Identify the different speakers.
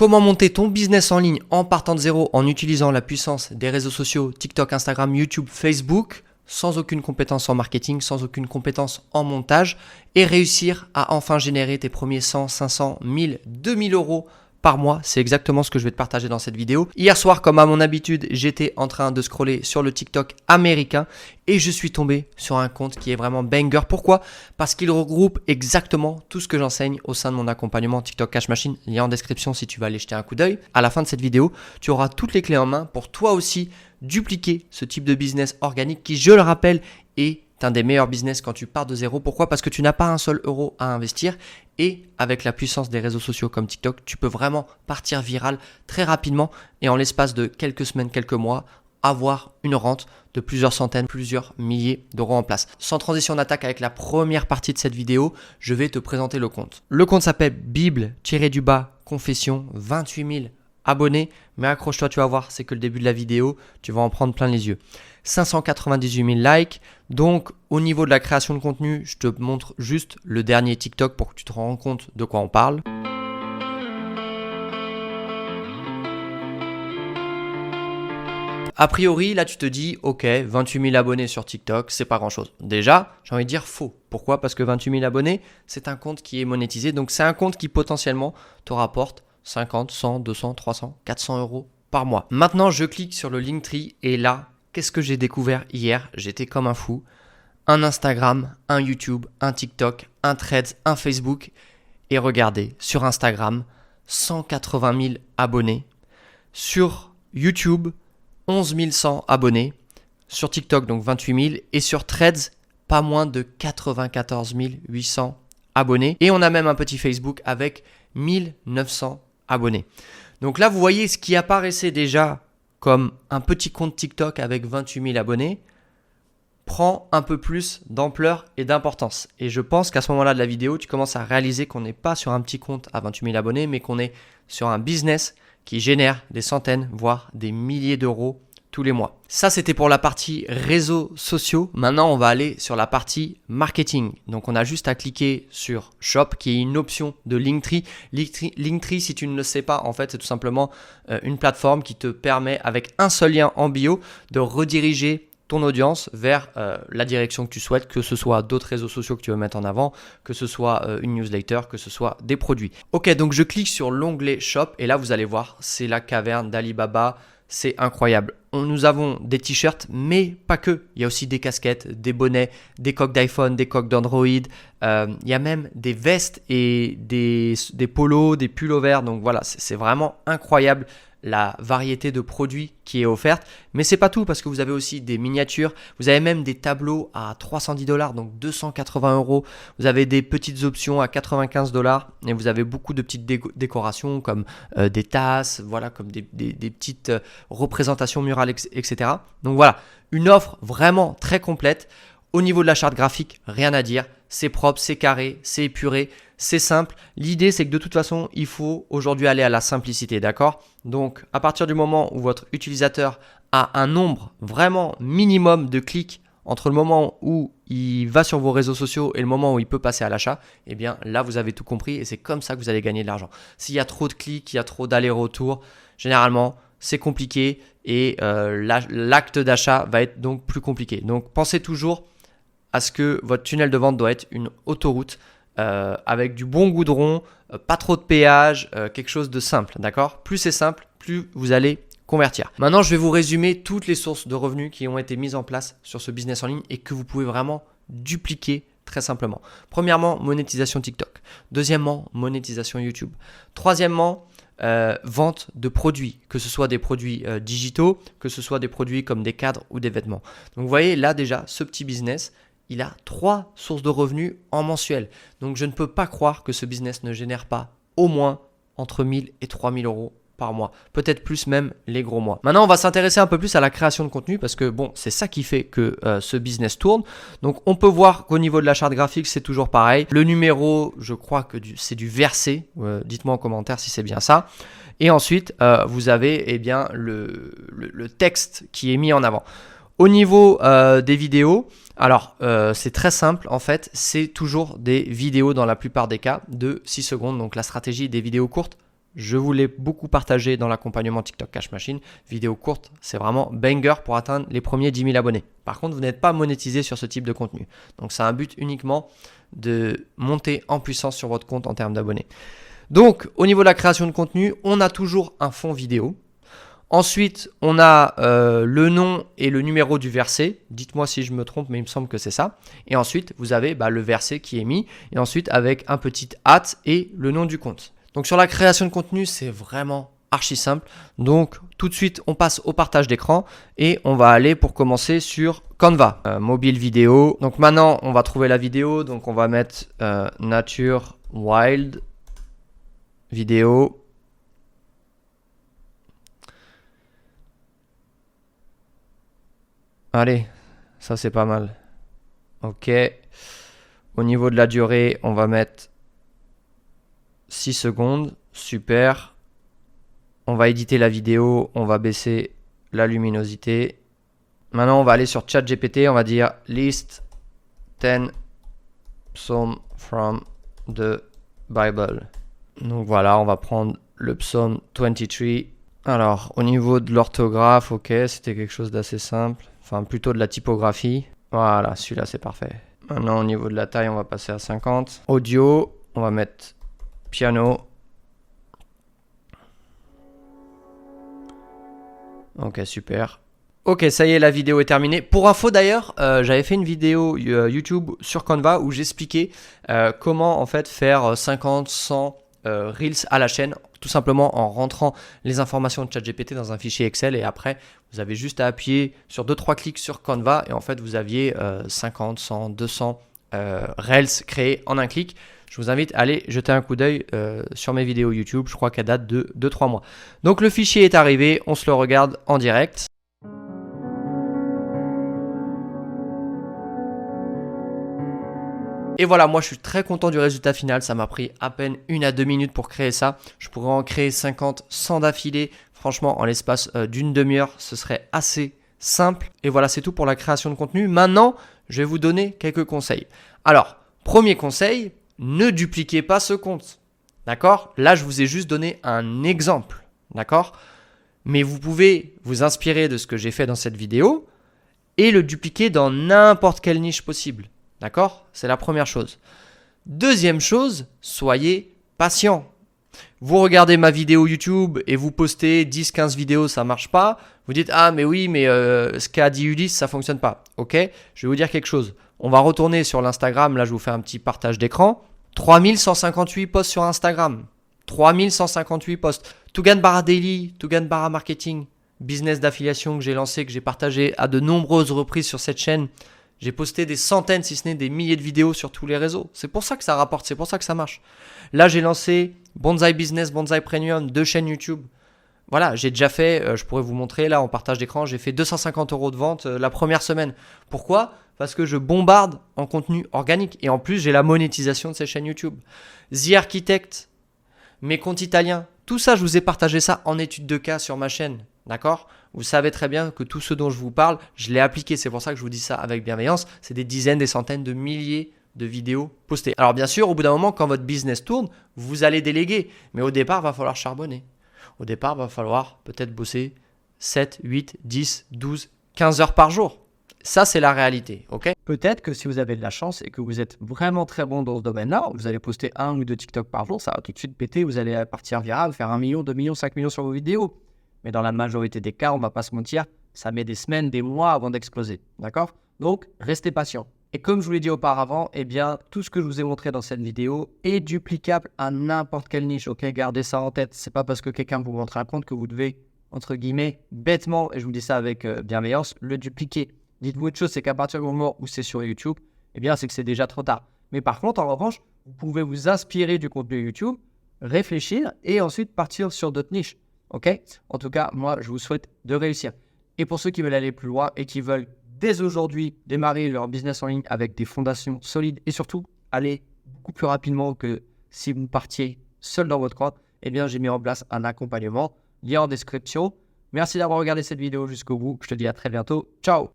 Speaker 1: Comment monter ton business en ligne en partant de zéro en utilisant la puissance des réseaux sociaux TikTok, Instagram, YouTube, Facebook sans aucune compétence en marketing, sans aucune compétence en montage et réussir à enfin générer tes premiers 100, 500, 1000, 2000 euros par mois. C'est exactement ce que je vais te partager dans cette vidéo. Hier soir, comme à mon habitude, j'étais en train de scroller sur le TikTok américain et je suis tombé sur un compte qui est vraiment banger. Pourquoi ? Parce qu'il regroupe exactement tout ce que j'enseigne au sein de mon accompagnement TikTok Cash Machine. Lien en description si tu vas aller jeter un coup d'œil. À la fin de cette vidéo, tu auras toutes les clés en main pour toi aussi dupliquer ce type de business organique qui, je le rappelle, est un des meilleurs business quand tu pars de zéro. Pourquoi ? Parce que tu n'as pas un seul euro à investir et avec la puissance des réseaux sociaux comme TikTok, tu peux vraiment partir viral très rapidement et en l'espace de quelques semaines, quelques mois, avoir une rente de plusieurs centaines, plusieurs milliers d'euros en place. Sans transition, on attaque avec la première partie de cette vidéo. Je vais te présenter le compte. Le compte s'appelle Bible-Confession, 28 000 abonnés, mais accroche-toi, tu vas voir, c'est que le début de la vidéo, tu vas en prendre plein les yeux. 598 000 likes, donc au niveau de la création de contenu, je te montre juste le dernier TikTok pour que tu te rendes compte de quoi on parle. A priori, là tu te dis, ok, 28 000 abonnés sur TikTok, c'est pas grand chose. Déjà, j'ai envie de dire faux. Pourquoi ? Parce que 28 000 abonnés, c'est un compte qui est monétisé, donc c'est un compte qui potentiellement te rapporte 50, 100, 200, 300, 400 euros par mois. Maintenant, je clique sur le Linktree et là, qu'est-ce que j'ai découvert hier ? J'étais comme un fou. Un Instagram, un YouTube, un TikTok, un Threads, un Facebook. Et regardez, sur Instagram, 180 000 abonnés. Sur YouTube, 11 100 abonnés. Sur TikTok, donc 28 000. Et sur Threads, pas moins de 94 800 abonnés. Et on a même un petit Facebook avec 1900 abonnés. Donc là, vous voyez ce qui apparaissait déjà comme un petit compte TikTok avec 28 000 abonnés prend un peu plus d'ampleur et d'importance. Et je pense qu'à ce moment-là de la vidéo, tu commences à réaliser qu'on n'est pas sur un petit compte à 28 000 abonnés, mais qu'on est sur un business qui génère des centaines, voire des milliers d'euros tous les mois. Ça, c'était pour la partie réseaux sociaux. Maintenant, on va aller sur la partie marketing. Donc, on a juste à cliquer sur Shop, qui est une option de Linktree. Linktree, si tu ne le sais pas, en fait, c'est tout simplement une plateforme qui te permet, avec un seul lien en bio, de rediriger ton audience vers la direction que tu souhaites, que ce soit d'autres réseaux sociaux que tu veux mettre en avant, que ce soit une newsletter, que ce soit des produits. Ok, donc je clique sur l'onglet Shop et là, vous allez voir, c'est la caverne d'Alibaba. C'est incroyable. Nous avons des t-shirts, mais pas que. Il y a aussi des casquettes, des bonnets, des coques d'iPhone, des coques d'Android. Il y a même des vestes et des polos, des pullovers. Donc voilà, c'est vraiment incroyable la variété de produits qui est offerte. Mais c'est pas tout parce que vous avez aussi des miniatures. Vous avez même des tableaux à 310 $, donc 280 euros. Vous avez des petites options à 95 $ et vous avez beaucoup de petites décorations comme des tasses, voilà, comme des petites représentations murales, etc. Donc voilà, une offre vraiment très complète. Au niveau de la charte graphique, rien à dire. C'est propre, c'est carré, c'est épuré, c'est simple. L'idée, c'est que de toute façon, il faut aujourd'hui aller à la simplicité, d'accord ? Donc, à partir du moment où votre utilisateur a un nombre vraiment minimum de clics entre le moment où il va sur vos réseaux sociaux et le moment où il peut passer à l'achat, eh bien là, vous avez tout compris et c'est comme ça que vous allez gagner de l'argent. S'il y a trop de clics, il y a trop d'allers-retours, généralement, c'est compliqué et l'acte d'achat va être donc plus compliqué. Donc, pensez toujours à ce que votre tunnel de vente doit être une autoroute avec du bon goudron, pas trop de péage, quelque chose de simple, d'accord ? Plus c'est simple, plus vous allez convertir. Maintenant, je vais vous résumer toutes les sources de revenus qui ont été mises en place sur ce business en ligne et que vous pouvez vraiment dupliquer très simplement. Premièrement, monétisation TikTok. Deuxièmement, monétisation YouTube. Troisièmement, vente de produits, que ce soit des produits digitaux, que ce soit des produits comme des cadres ou des vêtements. Donc vous voyez là déjà, ce petit business, il a 3 sources de revenus en mensuel. Donc je ne peux pas croire que ce business ne génère pas au moins entre 1 000 et 3 000 euros par mois. Peut-être plus même les gros mois. Maintenant, on va s'intéresser un peu plus à la création de contenu parce que bon, c'est ça qui fait que ce business tourne. Donc on peut voir qu'au niveau de la charte graphique, c'est toujours pareil. Le numéro, je crois que c'est du verset. Dites-moi en commentaire si c'est bien ça. Et ensuite, vous avez eh bien, le texte qui est mis en avant. Au niveau des vidéos, alors c'est très simple en fait, c'est toujours des vidéos dans la plupart des cas de 6 secondes. Donc la stratégie des vidéos courtes Je vous l'ai beaucoup partagé dans l'accompagnement TikTok Cash Machine. Vidéo courte, c'est vraiment banger pour atteindre les premiers 10 000 abonnés. Par contre, vous n'êtes pas monétisé sur ce type de contenu. Donc, c'est un but uniquement de monter en puissance sur votre compte en termes d'abonnés. Donc, au niveau de la création de contenu, on a toujours un fond vidéo. Ensuite, on a le nom et le numéro du verset. Dites-moi si je me trompe, mais il me semble que c'est ça. Et ensuite, vous avez le verset qui est mis. Et ensuite, avec un petit @ et le nom du compte. Donc, sur la création de contenu, c'est vraiment archi simple. Donc, tout de suite, on passe au partage d'écran. Et on va aller pour commencer sur Canva. Mobile vidéo. Donc, maintenant, on va trouver la vidéo. Donc, on va mettre Nature Wild vidéo. Allez, ça c'est pas mal. Ok. Au niveau de la durée, on va mettre 6 secondes. Super. On va éditer la vidéo. On va baisser la luminosité. Maintenant, on va aller sur ChatGPT. On va dire list 10 psalms from the Bible. Donc voilà, on va prendre le psaume 23. Alors, au niveau de l'orthographe, ok, c'était quelque chose d'assez simple. Enfin, plutôt de la typographie. Voilà, celui-là, c'est parfait. Maintenant, au niveau de la taille, on va passer à 50. Audio, on va mettre piano. Ok, super. Ok, ça y est, la vidéo est terminée. Pour info d'ailleurs, j'avais fait une vidéo YouTube sur Canva où j'expliquais comment en fait faire 50, 100 Reels à la chaîne, tout simplement en rentrant les informations de ChatGPT dans un fichier Excel et après vous avez juste à appuyer sur 2-3 clics sur Canva et en fait vous aviez 50, 100, 200 Reels créés en un clic. Je vous invite à aller jeter un coup d'œil sur mes vidéos YouTube, je crois qu'elle date de 2-3 mois. Donc le fichier est arrivé, on se le regarde en direct. Et voilà, moi je suis très content du résultat final, ça m'a pris à peine 1 à 2 minutes pour créer ça. Je pourrais en créer 50, 100 d'affilée. Franchement, en l'espace d'une demi-heure, ce serait assez simple. Et voilà, c'est tout pour la création de contenu. Maintenant, je vais vous donner quelques conseils. Alors, premier conseil, ne dupliquez pas ce compte. D'accord? Là, je vous ai juste donné un exemple. D'accord? Mais vous pouvez vous inspirer de ce que j'ai fait dans cette vidéo et le dupliquer dans n'importe quelle niche possible. D'accord? C'est la première chose. Deuxième chose, soyez patient. Vous regardez ma vidéo YouTube et vous postez 10-15 vidéos, ça ne marche pas. Vous dites, ah mais oui, mais ce qu'a dit Ulysse, ça ne fonctionne pas. Ok, je vais vous dire quelque chose. On va retourner sur l'Instagram. Là, je vous fais un petit partage d'écran. 3158 posts sur Instagram. 3158 posts. Tugan Barra Daily, Tugan Barra Marketing, business d'affiliation que j'ai lancé, que j'ai partagé à de nombreuses reprises sur cette chaîne. J'ai posté des centaines, si ce n'est des milliers de vidéos sur tous les réseaux. C'est pour ça que ça rapporte, c'est pour ça que ça marche. Là, j'ai lancé Bonsai Business, Bonsai Premium, 2 chaînes YouTube. Voilà, j'ai déjà fait, je pourrais vous montrer là en partage d'écran, j'ai fait 250 € de vente la première semaine. Pourquoi? Parce que je bombarde en contenu organique. Et en plus, j'ai la monétisation de ces chaînes YouTube. The Architect, mes comptes italiens, tout ça, je vous ai partagé ça en étude de cas sur ma chaîne. D'accord? Vous savez très bien que tout ce dont je vous parle, je l'ai appliqué. C'est pour ça que je vous dis ça avec bienveillance. C'est des dizaines, des centaines de milliers de vidéos postées. Alors bien sûr, au bout d'un moment, quand votre business tourne, vous allez déléguer. Mais au départ, il va falloir charbonner. Au départ, il va falloir peut-être bosser 7, 8, 10, 12, 15 heures par jour. Ça, c'est la réalité. Ok?
Speaker 2: Peut-être que si vous avez de la chance et que vous êtes vraiment très bon dans ce domaine-là, vous allez poster 1 ou 2 TikTok par jour, ça va tout de suite péter, vous allez partir viral, faire 1 million, 2 millions, 5 millions sur vos vidéos. Mais dans la majorité des cas, on ne va pas se mentir, ça met des semaines, des mois avant d'exploser. D'accord? Donc, restez patient. Et comme je vous l'ai dit auparavant, eh bien, tout ce que je vous ai montré dans cette vidéo est duplicable à n'importe quelle niche. Ok? Gardez ça en tête. C'est pas parce que quelqu'un vous montre un compte que vous devez, entre guillemets, bêtement, et je vous dis ça avec bienveillance, le dupliquer. Dites-vous une chose, c'est qu'à partir du moment où c'est sur YouTube, eh bien, c'est que c'est déjà trop tard. Mais par contre, en revanche, vous pouvez vous inspirer du contenu YouTube, réfléchir et ensuite partir sur d'autres niches. Ok? En tout cas, moi, je vous souhaite de réussir. Et pour ceux qui veulent aller plus loin et qui veulent dès aujourd'hui démarrer leur business en ligne avec des fondations solides et surtout aller beaucoup plus rapidement que si vous partiez seul dans votre coin, eh bien, j'ai mis en place un accompagnement. Lien en description. Merci d'avoir regardé cette vidéo jusqu'au bout. Je te dis à très bientôt. Ciao!